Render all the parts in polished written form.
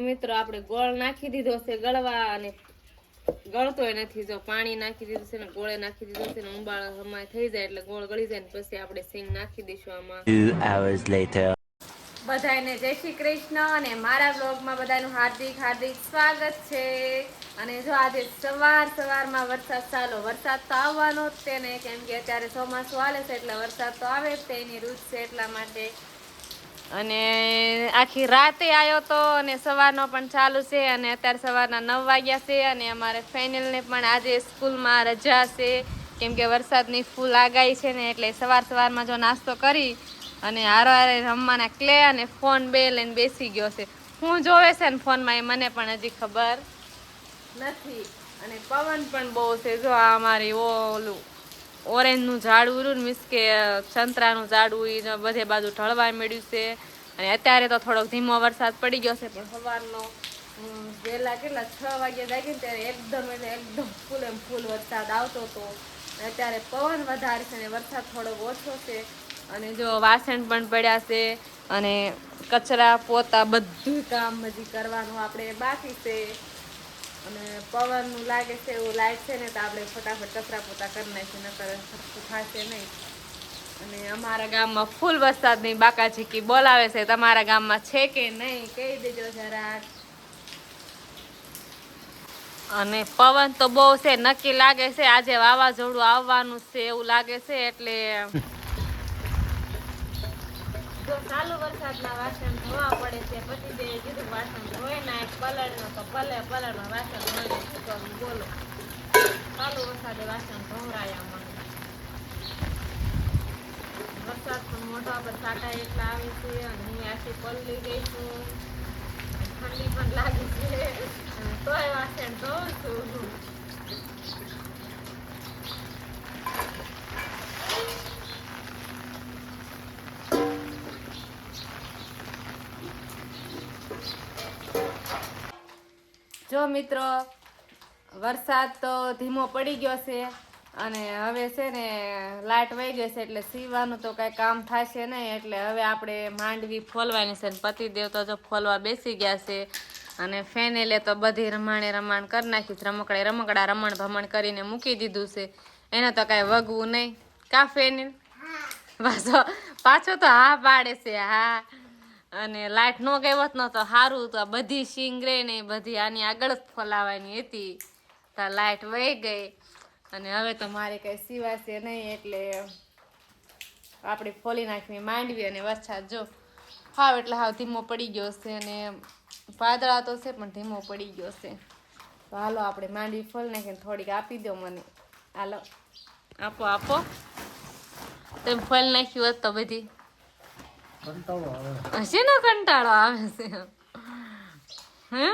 મિત્રો આપણે ગોળ નાખી દીધો છે ગળવા અને ગળતોય નથી. જો પાણી નાખી દીધું છે ને ગોળે નાખી દીધું છે ને ઉંબાળ હમાય થઈ જાય એટલે ગોળ ગળી જાય ને પછી આપણે સિંગ નાખી દઈશું આમાં. 2 hours later. બધાને જય શ્રી કૃષ્ણ અને મારા બ્લોગમાં બધાનું હાર્દિક હાર્દિક સ્વાગત છે. અને જો આજે સવારમાં વરસાદ ચાલો, વરસાદ તો આવવાનો જ છે ને, કેમ કે અત્યારે ચોમાસું હાલે છે એટલે વરસાદ તો આવે જ છે, એની ઋતુ છે એટલા માટે. અને આખી રાતે આવ્યો તો અને સવારનો પણ ચાલુ છે અને અત્યારે સવારના 9 વાગ્યા છે અને અમારે ફાઇનલને પણ આજે સ્કૂલમાં રજા છે કેમ કે વરસાદની ફૂલ આગાહી છે ને, એટલે સવારમાં જો નાસ્તો કરી અને હારે રમવાના ક્લે અને ફોન બે લઈને બેસી ગયો છે. હું જોવે છે ને ફોનમાં એ મને પણ હજી ખબર નથી. અને પવન પણ બહુ છે. જો આ અમારી ઓલું ઓરેન્જનું ઝાડવું રહ્યું, મીન્સ કે સંતરાનું ઝાડવું, એ બધે બાજુ ઢળવા મળ્યું છે. અને અત્યારે તો થોડોક ધીમો વરસાદ પડી ગયો છે, પણ સવારનો વહેલા કેટલા 6 વાગ્યા લાગી ને ત્યારે એકદમ ફૂલ વરસાદ આવતો હતો. અત્યારે પવન વધારે છે અને વરસાદ થોડોક ઓછો છે. અને જો વાસણ પણ પડ્યા છે અને કચરા પોતા બધું કામ હજી કરવાનું આપણે બાકી છે. અને પવનનું લાગે છે એવું લાઈટ છે ને તો આપણે ફટાફટ કચરા પોતા કરી નાખીએ, નકર સરખું થશે નહીં. અને અમારા ગામમાં ફૂલ વરસાદની બાકાજીકી બોલાવે છે. તમારા ગામમાં છે કે નહીં કહી દેજો જરાક. અને પવન તો બહુ છે, નક્કી લાગે છે આજે વાવાઝોડું આવવાનું છે એવું લાગે છે. એટલે જો ચાલુ વરસાદના વાસણ ધોવા પડે છે. પછી જે કીધું વાસણ ધોઈ નાખ પલળનો તો પલળમાં વાસણ ધોઈ નાખ. બોલો, ચાલુ વરસાદે વાસણ ધોવરાયામાં વરસાદ પણ મોઢા પર છાંટા એટલા આવે છે અને હું આખી પલળી ગઈ છું, ઠંડી પણ લાગી છે અને તોય વાસણ ધોઉં છું. જો મિત્રો, વરસાદ તો ધીમો પડી ગયો છે અને હવે છે ને લાઇટ વહી ગઈ છે એટલે સીવાનું તો કાંઈ કામ થશે નહીં. એટલે હવે આપણે માંડવી ફોલવાની છે. પતિદેવ તો જો ફોલવા બેસી ગયા છે અને ફેનેલે તો બધી રમાણ કરી નાખી. રમકડા રમણ ભમણ કરીને મૂકી દીધું છે. એને તો કાંઈ વગવું નહીં કા ફેનિલ? પાછો તો હા પાડે છે. હા, અને લાઇટ નો ગઈ હોત ન તો સારું, તો બધી સિંગરે ને બધી આની આગળ જ ફોલાવાની હતી, તો લાઇટ વહી ગઈ. અને હવે તો મારે કઈ સિવાશે નહીં એટલે આપણે ફોલી નાખવી માંડવી. અને વરસાદ જો એટલે હાવ ધીમો પડી ગયો છે અને વાદળા તો છે પણ ધીમો પડી ગયો છે. તો હાલો આપણે માંડવી ફોલી નાખીને થોડીક આપી દો મને. હાલો આપો. તમે ફોલી નાખ્યું હોત તો બધી હશે ને કંટાળો આવે છે. હે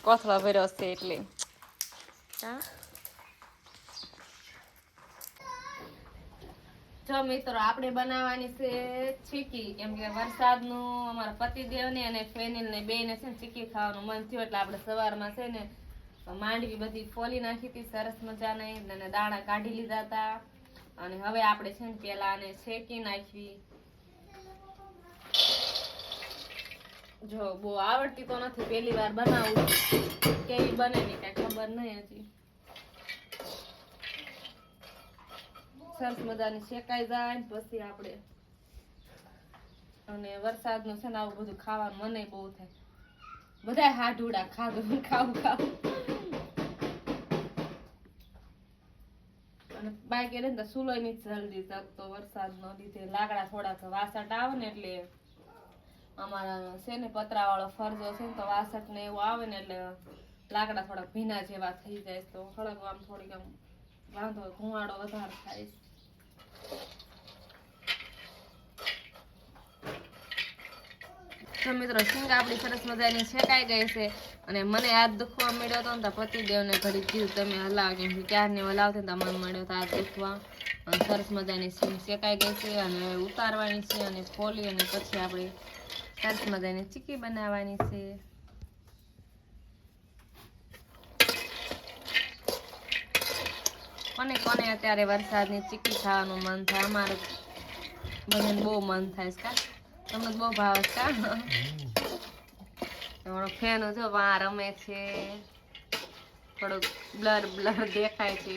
કોથળા ભર્યો છે એટલે જો મિત્રો આપણે બનાવવાની છે ચીકી, કેમ કે વરસાદનું અમારા પતિદેવને અને ફેનિલને બેયને છે ને ચીકી ખાવાનું મન થયું એટલે આપણે સવારમાં છે ને માંડવી બધી ફોલી નાખી હતી સરસ મજાની અને દાણા કાઢી લીધા હતા. અને હવે આપણે છે ને પેલા આને શેકી નાખવી. જો બહુ આવડતી તો નથી, પહેલી વાર બનાવું, કેવી બને ને કઈ ખબર નહીં હજી. સરસ મજાની શેકાઈ જાય પછી આપણે, અને વરસાદનું છે ને આવું બધું ખાવાનું મને બહુ થાય. બધા હાડુડા ખાવું અને બાકી રહે ને તો સુલો ની જલ્દી જતો વરસાદનો લીધે. લાકડા થોડાક વાસટ આવે ને એટલે અમારા છે ને પતરા વાળો ફરજો છે ને તો વાસટ ને એવું આવે ને એટલે લાકડા થોડાક ભીના જેવા થઈ જાય તો હળગવામાં થોડીક આમ વાંધો, ધુવાડો વધારે થાય. તો મિત્રો સિંગ આપણી સરસ મજાની શેકાઈ ગઈ છે અને મને હાથ દુખવા મળ્યો હતો ને તો પતિદેવને ઘડી કીધું તમે હલાવ, કેમ કે ક્યારની હલાવતી તો મને મળ્યો તો હાથ દુખવા. અને સરસ મજાની સિંગ શેકાઈ ગઈ છે અને ઉતારવાની છે અને ફોલી અને પછી આપણે સરસ મજાની ચીકી બનાવવાની છે. કોને અત્યારે વરસાદની ચીકી ખાવાનું મન થાય? અમારે બધાને બહુ મન થાય છે. તમને બહુ ભાવે છે કા? તમારો ફેન જો વા રમે છે, થોડુંક બ્લર બ્લર દેખાય છે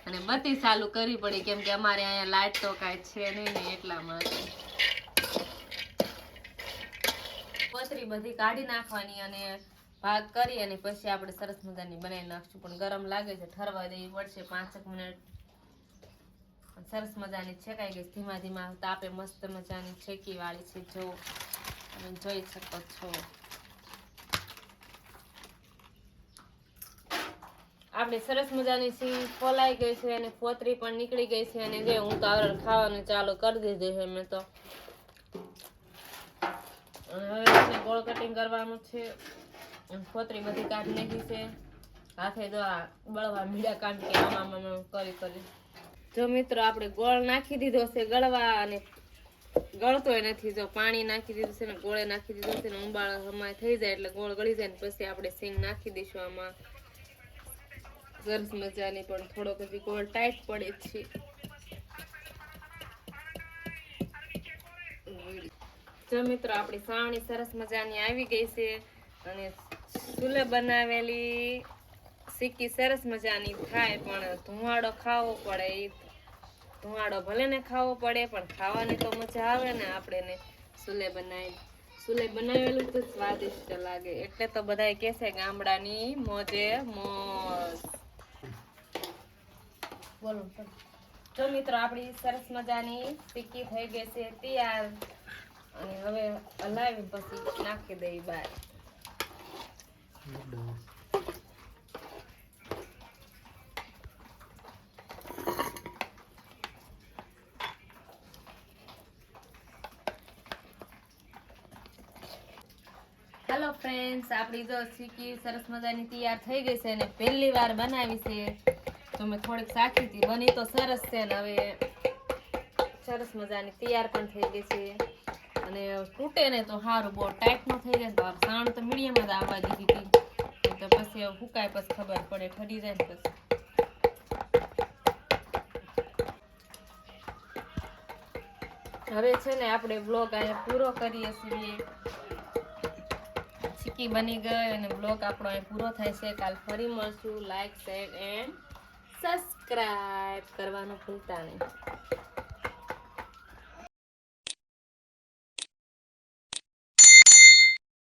અને બત્તી ચાલુ કરવી પડી કેમ કે અમારે અહીંયા લાઈટ તો કાંઈ છે નહીં ને એટલા માટે. કોથરી બધી કાઢી નાખવાની અને ભાગ કરી અને પછી આપણે સરસ મજાની બનાવી નાખશું. પણ ગરમ લાગે છે, ઠરવા દેવી પડશે 5 મિનિટ. સરસ મજાની છેકાઈ ગઈ, ધીમા ધીમા તાપે મસ્ત મજાની છેકી વાળી છે, જો તમે જોઈ શકો છો. આપણી સરસ મજાની સિંગ ફોલાઈ ગઈ છે અને ફોતરી પણ નીકળી ગઈ છે અને જે હું તો આવરણ ખાવાનું ચાલુ કરી દીધું છે મેં તો. હવે ગોળ કટિંગ કરવાનું છે. ફોતરી બધી કાઢી નાખી છે. હાથે જો આ બળવા મીડા કાઢી કે આમાં કરી. જો મિત્રો આપણે ગોળ નાખી દીધો છે ગળવા અને ગળતોય નથી. જો પાણી નાખી દીધું છે ને ગોળે નાખી દીધું છે ને ઉંબાળ હમાય થઈ જાય એટલે ગોળ ગળી જાય ને પછી આપણે સિંગ નાખી દઈશું આમાં. સરસ મજાની પણ થોડોક હજી ગોળ ટાઈટ પડે છે. જો મિત્રો આપણી સાવણી સરસ મજાની આવી ગઈ છે અને ચૂલે બનાવેલી સિક્કી સરસ મજાની થાય પણ ધુમાડો ખાવો પડે. ધુમાડો ભલે ને ખાવો પડે પણ ખાવાની તો મજા આવે ને. આપણે ચૂલે બનાવેલું તો સ્વાદિષ્ટ લાગે એટલે તો બધાય કહે છે ગામડાની મોજે મોજ. બોલો જો મિત્રો આપણી સરસ મજાની સિક્કી થઈ ગઈ છે તૈયાર અને હવે હલાવી પછી નાખી દઈ બહાર. હેલો ફ્રેન્ડ્સ, આપણી જો સિક્કી સરસ મજાની તૈયાર થઈ ગઈ છે અને પહેલી વાર બનાવી છે તો મેં થોડીક સાખી હતી. બની તો સરસ છે ને હવે સરસ મજાની તૈયાર પણ થઈ ગઈ છે અને તૂટે ને તો સારું, બહુ ટાઈટ ન થઈ જાય તો સાણ તો મીડિયમ જ આવવા દીધી હતી તો પછી ફૂકાય પછી ખબર પડે, ઠરી જાય ને પછી. હવે છે ને આપણે બ્લોગ અહીંયા પૂરો કરીએ છીએ. સિક્કી બની ગઈ અને બ્લોગ આપણો અહીં પૂરો થાય છે. કાલ ફરી મળશું. લાઈક, શેર એન્ડ સબસ્ક્રાઇબ કરવાનું ભૂલતા નહીં.